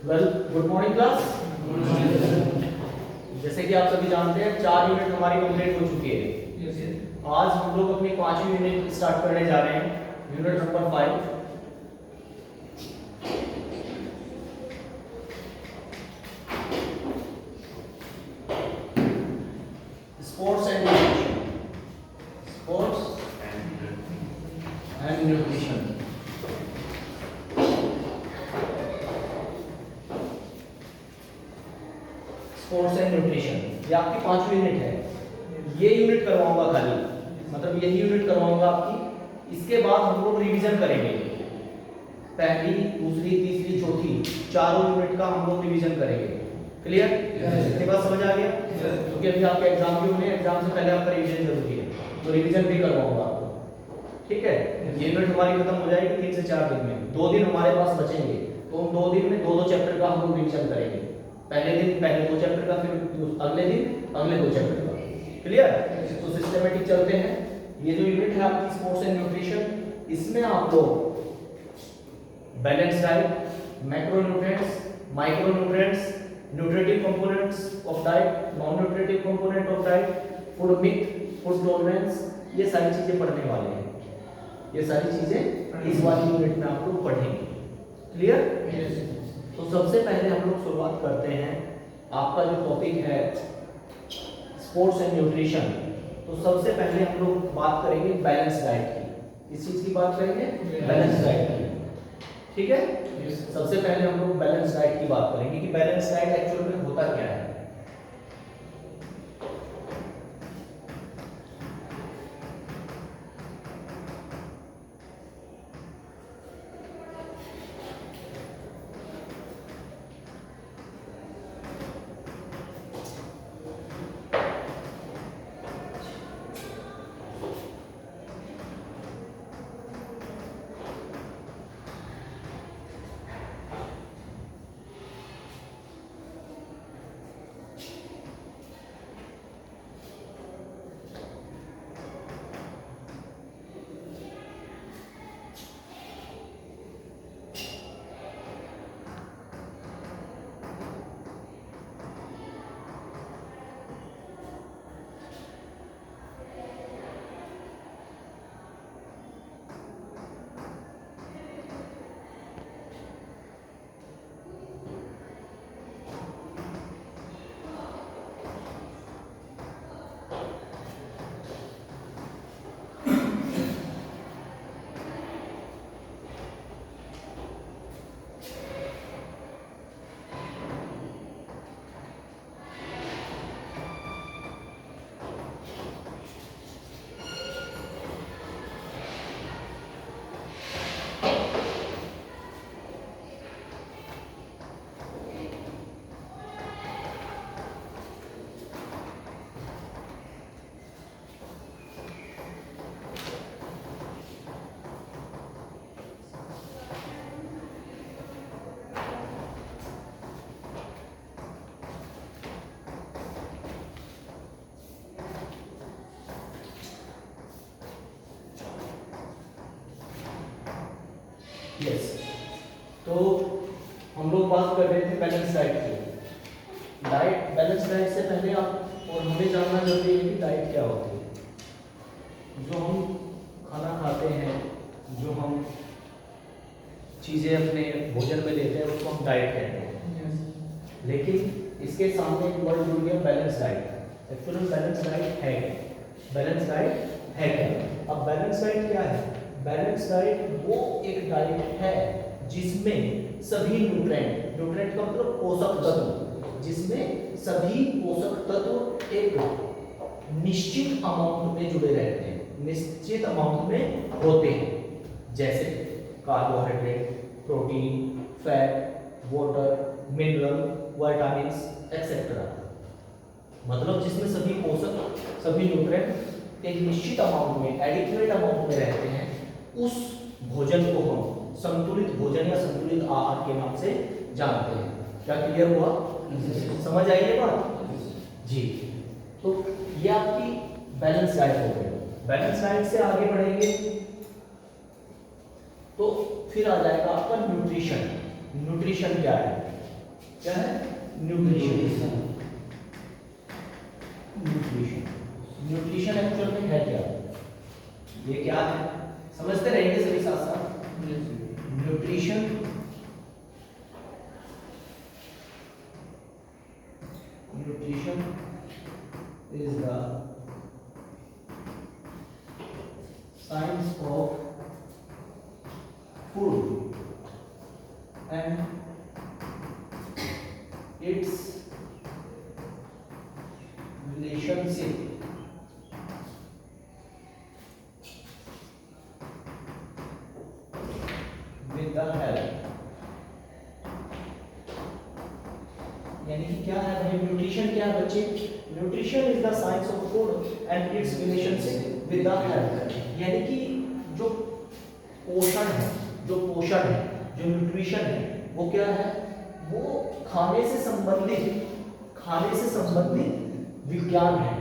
Well, good morning class. जैसे कि आप सभी जानते हैं 4 यूनिट हमारी कंप्लीट हो चुकी है। आज हम लोग अपनी 5वीं यूनिट स्टार्ट करने जा रहे हैं, unit number 5। Sports and nutrition. Sports and nutrition. Sports and nutrition ये आपकी 5वीं यूनिट है। ये यूनिट करवाऊंगा खाली, मतलब यही यूनिट करवाऊंगा आपकी। इसके बाद हम लोग रिवीजन करेंगे, पहली, दूसरी, तीसरी, चौथी, चारों यूनिट का हम लोग रिवीजन करेंगे। क्लियर? इतनी बात समझ आ गया? क्योंकि अभी आपके एग्जाम भी होने हैं, एग्जाम से पहले आपका रिवीजन जरूरी है, तो रिवीजन भी करवाऊंगा आपको। ठीक है? ये यूनिट हमारी खत्म हो जाएगी 3 से 4 दिन में। 2 दिन हमारे पास बचेंगे, तो उन 2 दिन में 2-2 चैप्टर का हम लोग रिवीजन करेंगे। पहले दिन पहले 2 चैप्टर का, फिर अगले दिन अगले 2 चैप्टर का। क्लियर? तो सिस्टमेटिक चलते हैं। ये जो यूनिट है आपकी स्पोर्ट्स एंड न्यूट्रिशन, इसमें आप लोग balance diet, macronutrients, micronutrients, nutritive components of diet, non nutritive component of diet, food myth, food tolerance, ये सारी चीजें पढ़ने वाले हैं। ये सारी चीजें इस वाली यूनिट में आप लोग पढ़ेंगे। क्लियर? तो सबसे पहले हम लोग शुरुआत करते हैं। आपका जो टॉपिक है स्पोर्ट्स एंड न्यूट्रिशन, तो सबसे पहले हम लोग बात करेंगे बैलेंस डाइट की। किस चीज की बात करेंगे? बैलेंस डाइट की। ठीक है? सबसे पहले हम लोग बैलेंस डाइट की बात करेंगे कि बैलेंस डाइट एक्चुअल में होता क्या है। यस, तो हम लोग बात कर रहे थे बैलेंस डाइट की। डाइट, बैलेंस डाइट से पहले आप और हमें जानना जरूरी है कि डाइट क्या होती है। जो हम खाना खाते हैं, जो हम चीज़ें अपने भोजन में लेते हैं, उसको हम डाइट कहते हैं। लेकिन इसके सामने एक वर्ड जुड़ गया, balance diet. Actually balance diet है क्या? बैलेंस डाइट है क्या? अब बैलेंस डाइट क्या है? बैलेंस डाइट वो एक डाइट है जिसमें सभी न्यूट्रिएंट, न्यूट्रिएंट का मतलब पोषक तत्व, जिसमें सभी पोषक तत्व एक निश्चित अमाउंट में जुड़े रहते हैं, निश्चित अमाउंट में होते हैं। जैसे carbohydrate, protein, fat, water, mineral, vitamins etcetera. मतलब जिसमें सभी पोषक, सभी न्यूट्रिएंट एक निश्चित अमाउंट में, एडिक्वेट अमाउंट में रहते हैं, उस भोजन को हम संतुलित भोजन या संतुलित आहार के नाम से जानते हैं। क्या क्लियर हुआ? समझ आई ये बात? जी। तो ये आपकी बैलेंस डाइट हो गई। बैलेंस डाइट से आगे बढ़ेंगे तो फिर आ जाएगा आपका न्यूट्रिशन। न्यूट्रिशन क्या है? क्या है? न्यूट्रिशन। न्यूट्रिशन न्यूट्रिशन एक्चुअल में है क्या? ये क्या है समझते रहेंगे सभी साथ साथ। Nutrition nutrition is the science of food and it's relationship with the health। यानी कि क्या है भाई न्यूट्रिशन? क्या है बच्चे? Nutrition is the science of food and it's relationship with the health. यानी कि जो पोषण है, जो न्यूट्रिशन है वो क्या है? वो खाने से संबंधित विज्ञान है।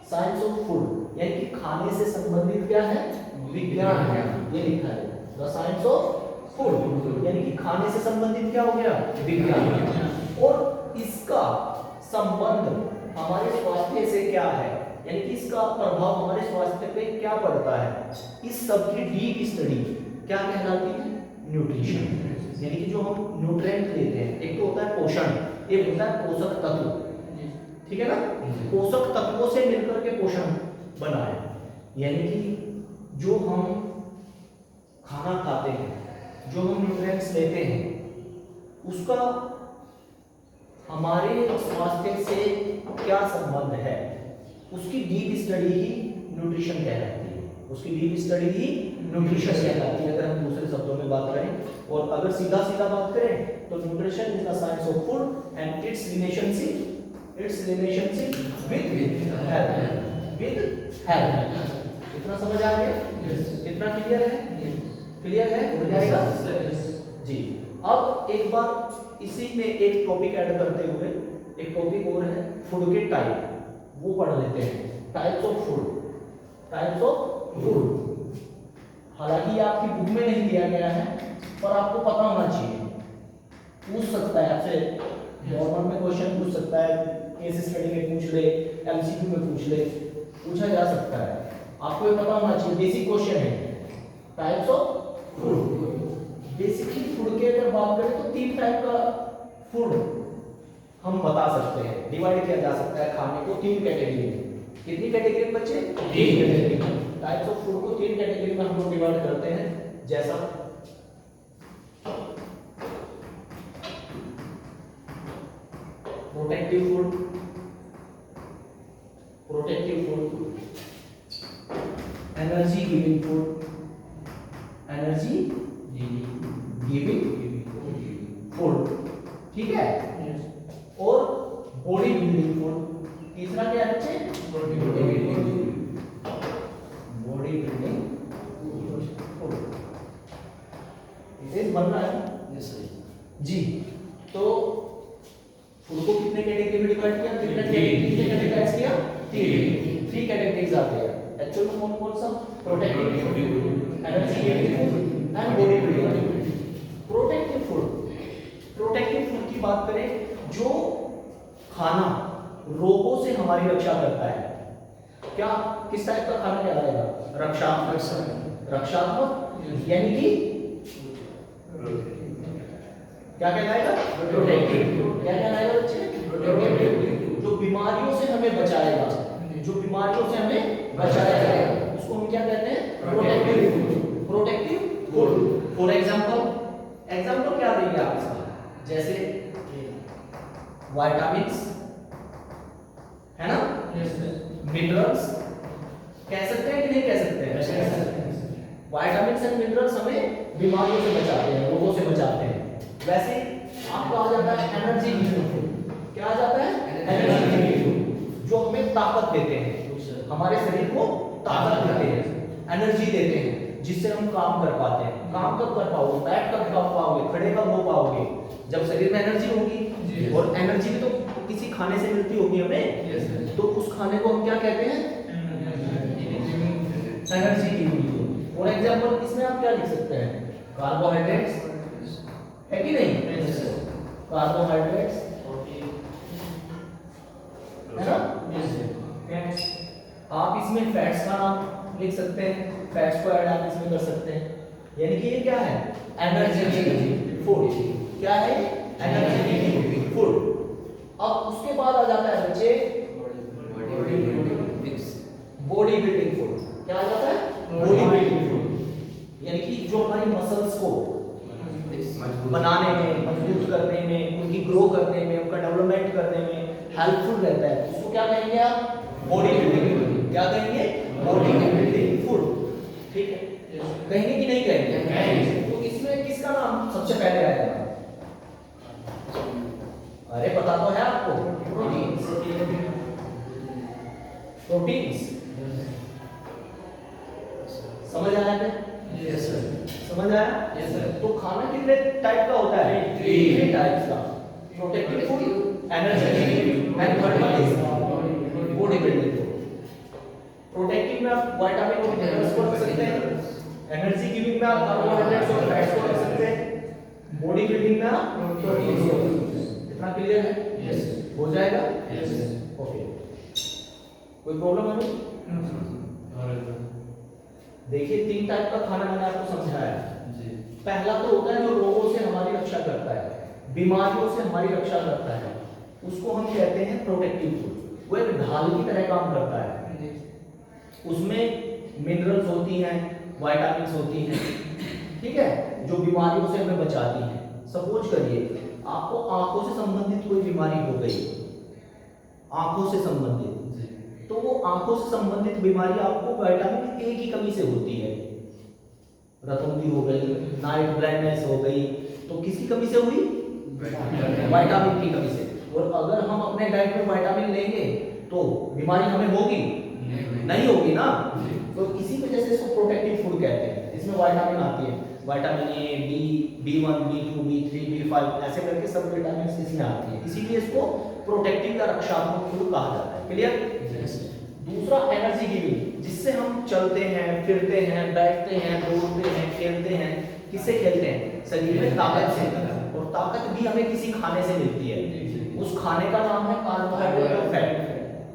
साइंस ऑफ फूड यानी कि खाने से संबंधित क्या है? विज्ञान है। ये लिखा है द साइंस ऑफ फूड यानी कि खाने से संबंधित क्या हो गया? विज्ञान। और इसका संबंध हमारे स्वास्थ्य से क्या है? यानी कि इसका प्रभाव हमारे स्वास्थ्य पे क्या पड़ता है? इस सब की डीप स्टडी क्या कहलाती है? न्यूट्रिशन। यानी कि जो हम न्यूट्रिएंट लेते हैं, एक तो होता है पोषण, एक होता है पोषक तत्व, ठीक है ना? पोषक तत्वों से मिलकर के पोषण बना है। यानी कि जो हम खाना खाते हैं, जो हम न्यूट्रिएंट्स लेते हैं, उसका हमारे स्वास्थ्य से क्या संबंध है, उसकी डीप स्टडी ही न्यूट्रिशन कहलाती है। उसकी डीप स्टडी ही न्यूट्रिशन कहलाती है, अगर हम दूसरे शब्दों में बात करें। और अगर सीधा बात करें तो nutrition is the science of food and it's relationship with health। इतना समझ आ गया? इतना क्लियर है? क्लियर है? हो जाएगा जी। अब एक बार इसी में एक टॉपिक ऐड करते हुए एक टॉपिक और है फूड के टाइप, वो पढ़ लेते हैं। Types of food. हालांकि आपकी बुक में नहीं दिया गया है पर आपको पता होना चाहिए। पूछ सकता है आपसे, नॉर्मल में क्वेश्चन पूछ सकता है, केस स्टडी में पूछ ले, एमसीक्यू में पूछ ले, पूछा जा सकता है। आपको ये पता होना चाहिए, बेसिक क्वेश्चन है। Types of food. Basically food की अगर बात करें तो 3 टाइप का फूड हम बता सकते हैं, डिवाइड किया जा सकता है खाने को 3 कैटेगरी में। कितनी कैटेगरी में बच्चे? 3 कैटेगरी में। टाइप्स ऑफ फूड को 3 कैटेगरी में हम लोग डिवाइड करते हैं। जैसा protective food, energy giving food, ठीक है? और बॉडी बिल्डिंग फूड। तीसरा क्या है बच्चे? Body building food. इसे बन रहा है जी। तो फूड को कितने कैटेगरी में डिवाइड किया? कितने कैटेगरीज किया? 3 कैटेगरीज आते हैं। एक्चुअल में कौन सा? Protective food, energy giving food and body building food. Protective food की बात करें, जो खाना रोगों से हमारी रक्षा करता है। क्या किस टाइप का खाना कहलाएगा? रक्षात्मक, यानी कि क्या कहलाएगा? प्रोटेक्टिव। क्या कहलाएगा बच्चे? प्रोटेक्टिव। जो बीमारियों से हमें बचाएगा, उसको हम क्या कहते हैं? Protective food. फॉर एग्जांपल क्या देंगे आप इसका? जैसे विटामिन्स, है ना? मिनरल्स, कह सकते हैं कि नहीं कह सकते हैं? विटामिन्स एंड मिनरल्स हमें बीमारियों से बचाते हैं, रोगों से बचाते हैं। वैसे आपका आ जाता है एनर्जी गिविंग फूड। क्या आ जाता है? एनर्जी गिविंग फूड, जो हमें ताकत देते हैं, हमारे शरीर को ताकत देते हैं, एनर्जी देते हैं, जिससे हम काम कर पाते हैं। काम कब कर पाओगे? बैठ कर कर पाओगे, खड़े कब हो पाओगे? जब शरीर में एनर्जी होगी। और एनर्जी भी तो किसी खाने से मिलती होगी हमें। तो उस खाने को हम क्या कहते हैं? Energy giving food. For example इसमें आप क्या लिख सकते हैं? कार्बोहाइड्रेट्स, है कि नहीं? कार्बोहाइड्रेट्स, है ना। आप इसमें फैट्स का नाम लिख सकते हैं, फैट्स को ऐड आप इसमें कर सकते हैं। यानी कि ये क्या है, एनर्जेटिक फूड। क्या है, एनर्जेटिक फूड। अब उसके बाद आ जाता है बच्चे बॉडी बिल्डिंग फूड। क्या आ जाता है, बॉडी बिल्डिंग फूड। यानी कि जो हमारी मसल्स को बनाने में, मजबूत करने में, उनकी ग्रो करने में, उनका डेवलपमेंट करने में हेल्पफुल रहता है, उसको क्या कहेंगे आप, बॉडी बिल्डिंग फूड। क्या कहेंगे, बॉडी बिल्डिंग फूड। ठीक है, कहेंगे कि नहीं कहेंगे? तो इसमें किसका नाम सबसे पहले आएगा? अरे पता तो है आपको, प्रोटीन्स। प्रोटीन्स समझ आया क्या? Yes sir. समझ आया? Yes sir. तो खाना कितने टाइप का होता है? 3 टाइप्स का। Protective food, energetic and third one is body building food. Protective में आप विटामिन और मिनरल्स को रख सकते हैं, एनर्जी गिविंग में आप कार्बोहाइड्रेट्स और फैट्स को रख सकते हैं, बॉडी बिल्डिंग में आप प्रोटीन्स को रख सकते हैं। इतना क्लियर है? यस। हो जाएगा? यस। ओके, कोई प्रॉब्लम है? देखिए 3 टाइप का खाना मैंने आपको समझाया जी। पहला तो होता है जो रोगों से हमारी रक्षा करता है, बीमारियों से हमारी रक्षा करता है, उसको हम कहते हैं प्रोटेक्टिव फूड। वो एक ढाल की तरह काम करता है, उसमें मिनरल्स होती हैं, विटामिन्स होती हैं, ठीक है, जो बीमारियों से हमें बचाती हैं। सपोज करिए आपको आंखों से संबंधित कोई बीमारी हो गई, आंखों से संबंधित, तो वो आंखों से संबंधित बीमारी आपको विटामिन ए की कमी से होती है। रतौंधी हो गई, नाइट ब्लाइंडनेस हो गई, तो किसकी कमी से हुई? विटामिन की कमी से। और अगर हम अपने डाइट में विटामिन लेंगे तो बीमारी हमें होगी नहीं होगी ना। तो इसी वजह से इसको प्रोटेक्टिव फूड कहते हैं। इसमें विटामिन आती है, vitamin A, D, B1, B2, B3, B5 ऐसे करके सब विटामिन इसमें आती है, इसीलिए इसको प्रोटेक्टिव या रक्षात्मक फूड कहा जाता है। क्लियर? दूसरा एनर्जी गिविंग, जिससे हम चलते हैं, फिरते हैं, बैठते हैं, दौड़ते हैं, खेलते हैं। किससे खेलते हैं? शरीर में ताकत से, और ताकत भी हमें किसी खाने से मिलती है। उस खाने का नाम है कार्बोहाइड्रेट और फैट।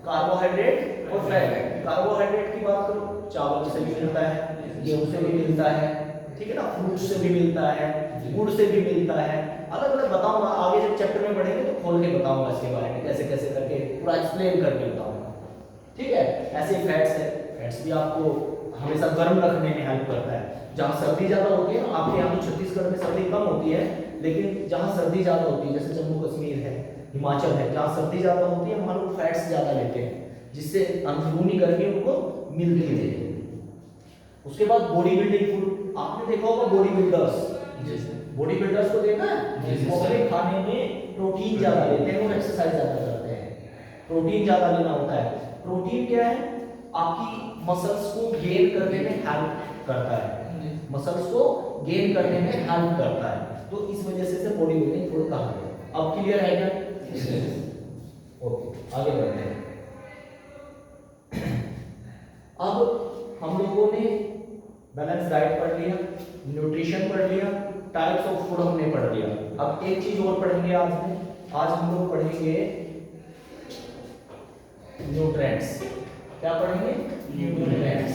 कार्बोहाइड्रेट और फैट। कार्बोहाइड्रेट की बात करो, चावल से भी मिलता है, गेहूं से भी मिलता है, ठीक है ना, फ्रूट से भी मिलता है, गुड़ से भी मिलता है। अलग अलग बताऊंगा आगे जब चैप्टर में बढ़ेंगे तो खोल के बताऊंगा इसके बारे में, कैसे कैसे करके पूरा एक्सप्लेन करके बताऊंगा। ठीक है, ऐसे फैट्स है, फैट्स भी आपको हमेशा गर्म रखने में हेल्प करता है। जहाँ सर्दी ज्यादा होती है, आपके यहाँ तो छत्तीसगढ़ में सर्दी कम होती है, लेकिन जहाँ सर्दी ज्यादा होती है जैसे जम्मू कश्मीर है, हिमाचल है, जहाँ सर्दी ज्यादा होती है वहाँ लोग फैट्स ज्यादा लेते हैं, जिससे अंदरूनी गर्मी उनको मिलती है। उसके बाद बॉडी बिल्डिंग फूड, आपने देखा होगा बॉडी बिल्डर्स, बॉडी बिल्डर्स को देखा है, वो अपने खाने में प्रोटीन ज्यादा लेते हैं और एक्सरसाइज ज्यादा करते हैं। प्रोटीन ज्यादा लेना होता है। प्रोटीन क्या है? आपकी मसल्स को गेन करने में हेल्प करता है, मसल्स को गेन करने में हेल्प करता है, तो इस वजह से इसे बॉडी बिल्डिंग फूड कहा गया। अब क्लियर है क्या? ओके, आगे बढ़ते हैं। अब हम लोगों ने बैलेंस डाइट पढ़ लिया, न्यूट्रिशन पढ़ लिया, टाइप्स ऑफ फूड हमने पढ़ लिया। अब एक चीज और पढ़ेंगे आज हम लोग पढ़ेंगे न्यूट्रिएंट्स। क्या पढ़ेंगे? न्यूट्रिएंट्स।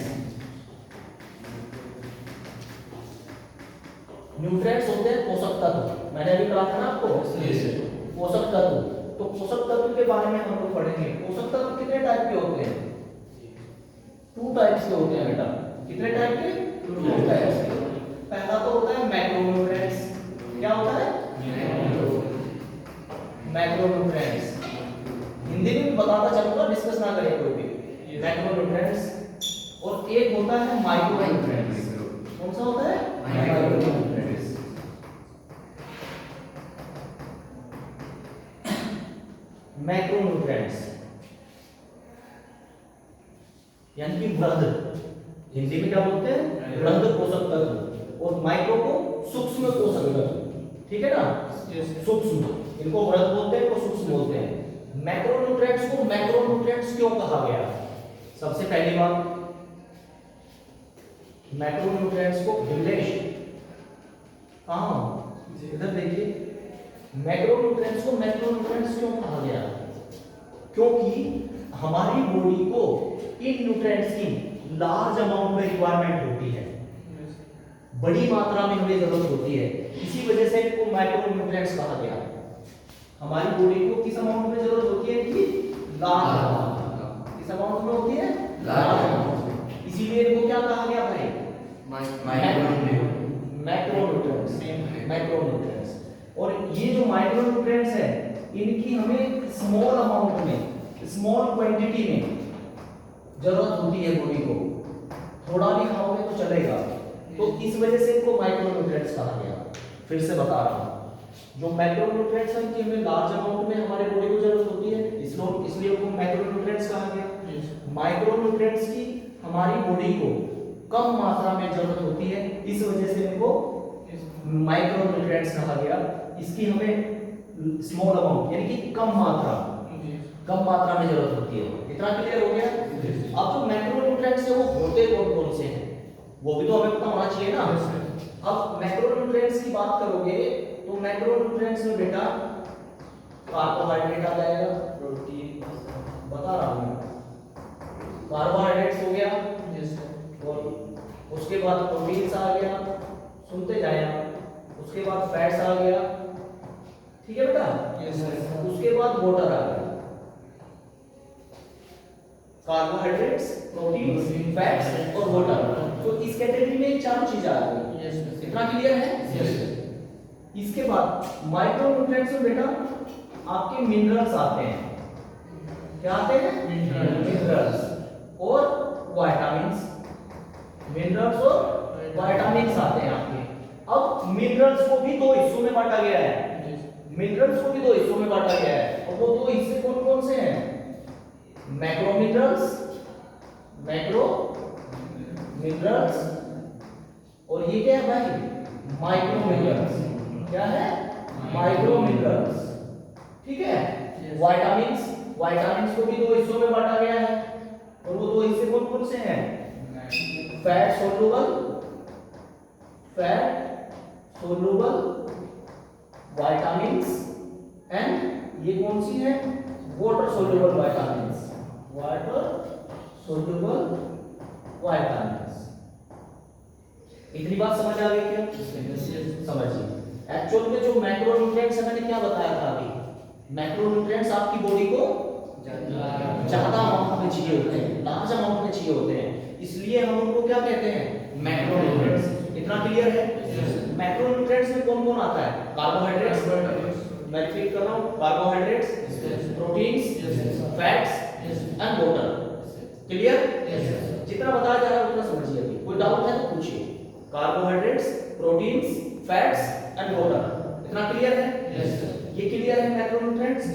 न्यूट्रिएंट्स होते हैं पोषक तत्व। मैंने अभी कहा था ना आपको, पोषक तत्व। तो पोषक तत्व के बारे में हम लोग पढ़ेंगे। पोषक तत्व कितने टाइप के होते हैं? 2 टाइप्स के होते हैं बेटा। कितने टाइप के? 2 टाइप्स के। पहला तो होता है मैक्रोन्यूट्रिएंट्स। क्या होता है? मैक्रोन्यूट्रिएंट्स। हिंदी में भी बताता चलूंगा, डिस्कस ना करें कोई भी। मैक्रोन्यूट्रिएंट्स। और एक होता है माइक्रोन्यूट्रिएंट्स। कौन सा होता है? माइक्रोन्यूट्रिएंट्स। मैक्रोन्यूट्रिएंट्स यानी कि वृहद, हिंदी में क्या बोलते हैं? वृहद पोषक तत्व। और माइक्रो को सूक्ष्म पोषक तत्व, ठीक है ना? सूक्ष्म, इनको वृहद बोलते हैं, इनको सूक्ष्म बोलते हैं। मैक्रोन्यूट्रिएंट्स को मैक्रोन्यूट्रिएंट्स क्यों कहा गया? सबसे पहली बात, मैक्रोन्यूट्रिएंट्स को भिलेश, हाँ इधर देखिए, मैक्रोन्यूट्रिएंट्स को मैक्रोन्यूट्रिएंट्स क्यों कहा गया? क्योंकि हमारी बॉडी को इन न्यूट्रिएंट्स की लार्ज अमाउंट में रिक्वायरमेंट होती है, बड़ी मात्रा में हमें जरूरत होती है, इसी वजह से इनको मैक्रोन्यूट्रिएंट्स कहा गया। हमारी बॉडी को किस अमाउंट में जरूरत होती है कि लार्ज अमाउंट, किस अमाउंट में होती है? Large amount. इसीलिए इनको क्या कहा गया भाई? मैक्रोन्यूट्रिएंट्स। मैक्रोन्यूट्रिएंट्स। और ये जो माइक्रोन्यूट्रिएंट्स है इनकी हमें स्मॉल अमाउंट में, स्मॉल क्वांटिटी में जरूरत होती है बॉडी को, थोड़ा भी खाओगे तो चलेगा, तो इस वजह से इनको माइक्रोन्यूट्रिएंट्स कहा गया। फिर से बता रहा हूं, जो मैक्रोन्यूट्रिएंट्स हैं कि हमें लार्ज अमाउंट में हमारे बॉडी को जरूरत होती है, इसलिए उनको मैक्रोन्यूट्रिएंट्स कहा गया। माइक्रोन्यूट्रिएंट्स की हमारी बॉडी को कम मात्रा में जरूरत होती है, इस वजह से इनको माइक्रोन्यूट्रिएंट्स कहा गया। इसकी हमें स्मॉल अमाउंट यानी कि कम मात्रा में जरूरत होती है। इतना क्लियर हो गया? अब जो मैक्रोन्यूट्रिएंट्स है वो होते कौन कौन से हैं वो भी तो हमें पता होना चाहिए ना। अब मैक्रोन्यूट्रिएंट्स की बात करोगे तो मैक्रोन्यूट्रिएंट्स में बेटा कार्बोहाइड्रेट आ जाएगा, प्रोटीन, बता रहा हूं, कार्बोहाइड्रेट्स हो गया, और उसके बाद प्रोटीन्स आ गया, सुनते जाए आप, उसके बाद फैट्स आ गया, ठीक है बेटा? उसके बाद वाटर आ गया, कार्बोहाइड्रेट्स, प्रोटीन्स, फैट्स और वाटर। तो इस कैटेगरी में चारों चीजें आ गई। इतना क्लियर है? इसके बाद माइक्रोन्यूट्रिएंट्स में बेटा आपके मिनरल्स आते हैं। क्या आते हैं? मिनरल्स और विटामिन्स। मिनरल्स और विटामिन्स आते हैं आपके। अब मिनरल्स को भी दो हिस्सों में बांटा गया है। मिनरल्स को भी दो हिस्सों में बांटा गया है, और वो दो हिस्से कौन कौन से हैं? मैक्रो मिनरल्स, और ये क्या है भाई? Micro minerals. क्या है? Micro minerals. ठीक है? विटामिन्स को भी दो हिस्सों में बांटा गया है, और वो दो हिस्से कौन कौन से हैं? फैट सोल्यूबल विटामिन्स, एंड ये कौन सी है? Water soluble vitamins. इतनी बात समझ आ गई क्या? समझिए। एक्चुअल में जो मैक्रोन्यूट्रिएंट्स है मैंने क्या बताया था अभी? मैक्रोन्यूट्रिएंट्स आपकी बॉडी को ज्यादा अमाउंट में चाहिए होते हैं, लार्ज अमाउंट में चाहिए होते हैं, इसलिए हम उनको क्या कहते हैं? मैक्रोन्यूट्रिएंट्स। इतना क्लियर है? मैक्रोन्यूट्रिएंट्स में कौन कौन आता है? कार्बोहाइड्रेट्स, मैं रिपीट कर रहा हूं, carbohydrates, proteins, fats and water. Clear? जितना बताया जा रहा है उतना समझिए। अभी कोई डाउट है तो पूछिए। Carbohydrates, proteins, fats and water. इतना क्लियर है? ये क्लियर है मैक्रोन्यूट्रिएंट्स।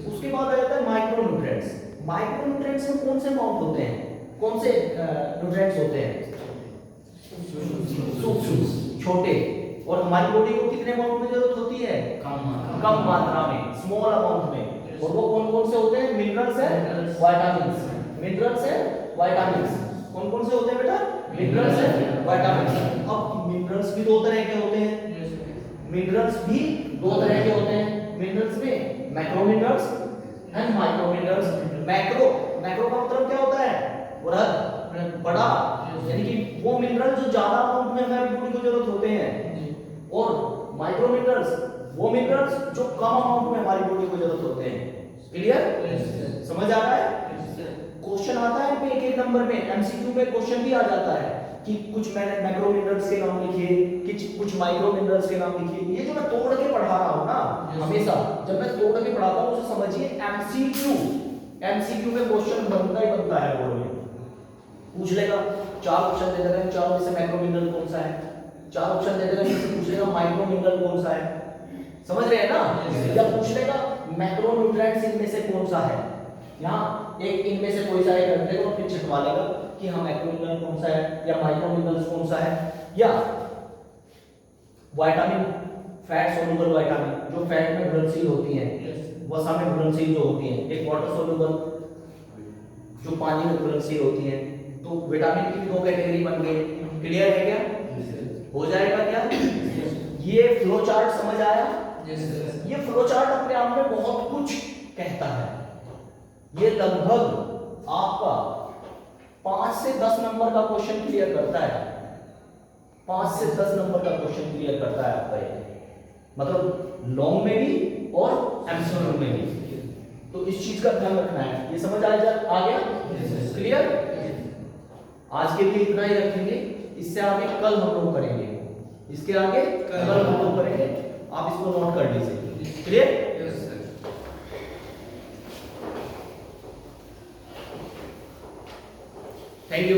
उसके बाद आ जाता है माइक्रोन्यूट्रिएंट्स। माइक्रोन्यूट्रिएंट्स में कौन से अमाउंट होते हैं? कौन से न्यूट्रिएंट्स होते हैं? सूक्ष्म, छोटे। और हमारी बॉडी को कितने अमाउंट में जरूरत होती है? कम मात्रा में, स्मॉल अमाउंट में। और वो कौन कौन से होते हैं? मिनरल्स है, विटामिन्स। मिनरल्स है, विटामिन्स। कौन कौन से होते हैं बेटा? मिनरल्स है, विटामिन्स। अब मिनरल्स भी दो तरह के होते हैं। मिनरल्स भी दो तरह के होते हैं। मिनरल्स में macro minerals and micro minerals. Macro का मतलब क्या होता है? बृहद, बड़ा, यानी कि वो मिनरल जो ज्यादा अमाउंट में हमारी बॉडी को जरूरत होते हैं। और माइक्रो मिनरल्स वो मिनरल्स जो कम अमाउंट में हमारी बॉडी को जरूरत होते हैं। क्लियर? समझ आ रहा है? क्वेश्चन आता है पे एक नंबर में, एमसीक्यू में क्वेश्चन भी आ जाता है कि कुछ मैंने मैक्रो मिनरल्स के नाम लिखिए, कुछ माइक्रो मिनरल्स के नाम लिखिए। ये जो मैं तोड़ के पढ़ा रहा हूं ना, हमेशा जब मैं तोड़ के पढ़ाता हूं उसे समझिए एमसीक्यू में क्वेश्चन बनता ही बनता है। बोर्ड में पूछ लेगा, चार ऑप्शन दे देगा, चारों में से मैक्रो मिनरल कौन सा है, चार ऑप्शन दे देगा, पूछ लेगा माइक्रो मिनरल कौन सा है। समझ रहे हैं ना? या पूछ लेगा मैक्रो न्यूट्रिएंट्स इनमें से कौन सा है, यहाँ एक इनमें से कोई सा एक रख देगा और फिर छिटवा लेगा कि हाँ मैक्रो मिनरल कौन सा है या माइक्रो मिनरल्स कौन सा है। या विटामिन, फैट सोल्यूबल विटामिन जो फैट में घुलनशील होती है, वसा में घुलनशील जो होती है, एक वाटर सोल्यूबल जो पानी में घुलनशील होती है। तो विटामिन की दो कैटेगरी बन गई। क्लियर है क्या? हो जाएगा क्या? ये फ्लो चार्ट समझ आया? ये फ्लो चार्ट अपने आप में बहुत कुछ कहता है। ये लगभग आपका 5 से 10 नंबर का क्वेश्चन क्लियर करता है। 5 से 10 नंबर का क्वेश्चन क्लियर करता है आपका ये, मतलब लॉन्ग में भी और एप्सिलॉन में भी। तो इस चीज का ध्यान रखना है। ये समझ आ गया? क्लियर? आज के लिए इतना ही रखेंगे। इससे आगे कल हम लोग करेंगे, इसके आगे कल हम लोग करेंगे। आप इसको नोट कर लीजिए। क्लियर? Thank you.